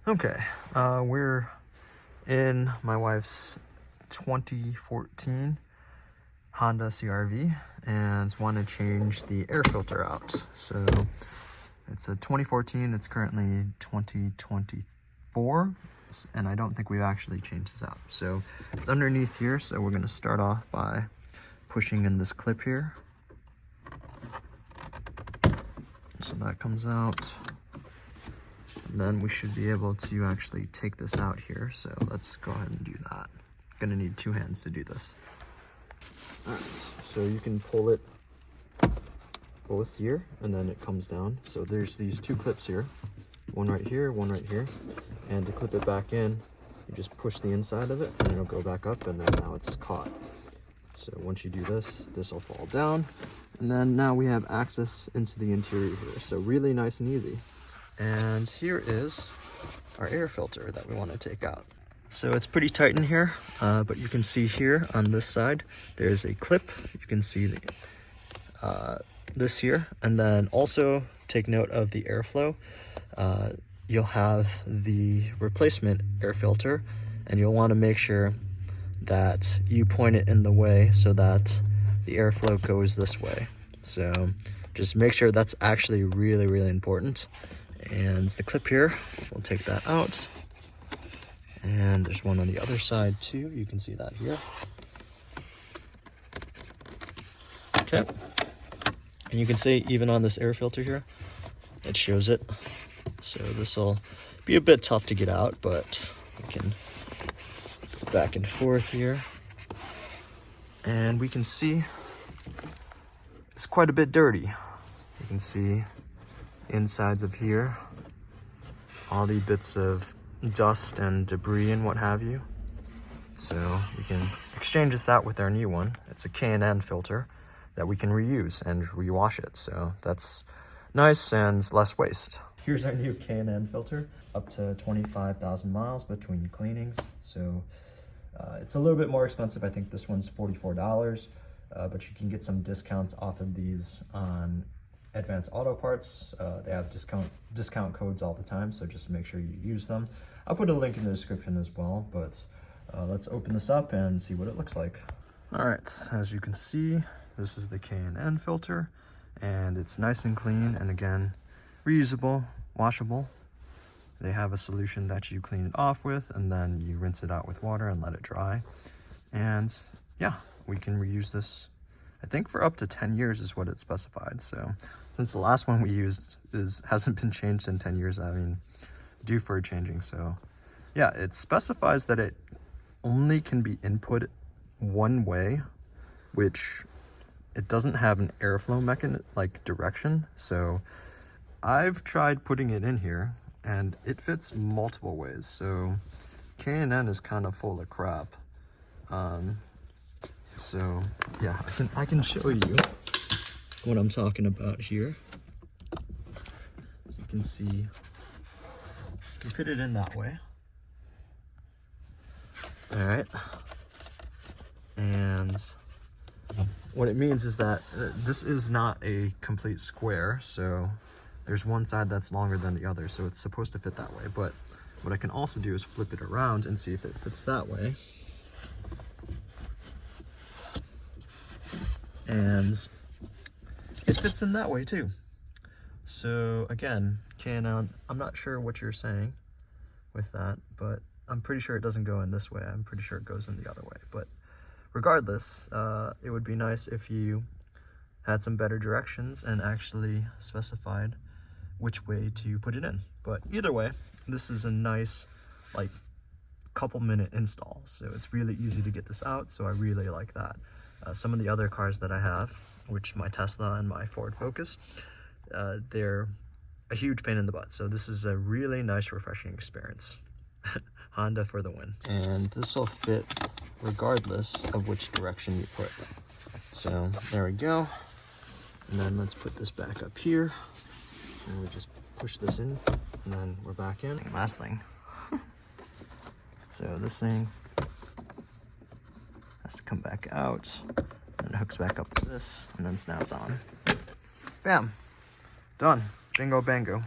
Okay, we're in my wife's 2014 Honda CR-V and want to change the air filter out. So it's a 2014, it's currently 2024, and I don't think we've actually changed this out. So it's underneath here, so we're going to start off by pushing in this clip here. So that comes out. And then we should be able to actually take this out here. So let's go ahead and do that. Gonna need two hands to do this. All right, so you can pull it both here and then it comes down. So there's these two clips here, one right here, one right here. And to clip it back in, you just push the inside of it and it'll go back up, and then now it's caught. So once you do this, this will fall down. And then now we have access into the interior here. So really nice and easy. And here is our air filter that we want to take out. So it's pretty tight in here, but you can see here on this side, there's a clip. You can see the, this here. And then also take note of the airflow. You'll have the replacement air filter, and you'll want to make sure that you point it in the way so that the airflow goes this way. So just make sure that's actually really, really important. And the clip here, we'll take that out. And there's one on the other side too. You can see that here. Okay. And you can see even on this air filter here, it shows it. So this will be a bit tough to get out, but we can go back and forth here. And we can see it's quite a bit dirty. You can see insides of here, all the bits of dust and debris and what have you. So we can exchange this out with our new one. It's a K&N filter that we can reuse and rewash it. So that's nice and less waste. Here's our new K&N filter, up to 25,000 miles between cleanings. So it's a little bit more expensive. I think this one's $44, but you can get some discounts off of these on Advanced Auto Parts. They have discount codes all the time, so just make sure you use them. I'll put a link in the description as well, but let's open this up and see what it looks like. All right, as you can see, this is the K&N filter, and it's nice and clean, and again, reusable, washable. They have a solution that you clean it off with, and then you rinse it out with water and let it dry. And yeah, we can reuse this, I think, for up to 10 years is what it specified. So since the last one we used hasn't been changed in 10 years, I mean, due for changing. So yeah, it specifies that it only can be input one way, which it doesn't have an airflow mechanism, like direction. So I've tried putting it in here and it fits multiple ways. So K&N is kind of full of crap. So yeah, I can show you what I'm talking about here. So you can see, you can fit it in that way. All right. And what it means is that this is not a complete square. So there's one side that's longer than the other. So it's supposed to fit that way. But what I can also do is flip it around and see if it fits that way. And it fits in that way too. So again, K&N, I'm not sure what you're saying with that, but I'm pretty sure it doesn't go in this way. I'm pretty sure it goes in the other way. But regardless, it would be nice if you had some better directions and actually specified which way to put it in. But either way, this is a nice, like, couple-minute install. So it's really easy to get this out, so I really like that. Some of the other cars that I have, which my Tesla and my Ford Focus, they're a huge pain in the butt. So this is a really nice, refreshing experience. Honda for the win. And this will fit regardless of which direction you put. So there we go. And then let's put this back up here. And we just push this in, and then we're back in. Last thing. So this thing has to come back out, and it hooks back up to this, and then snaps on. Bam! Done. Bingo bango.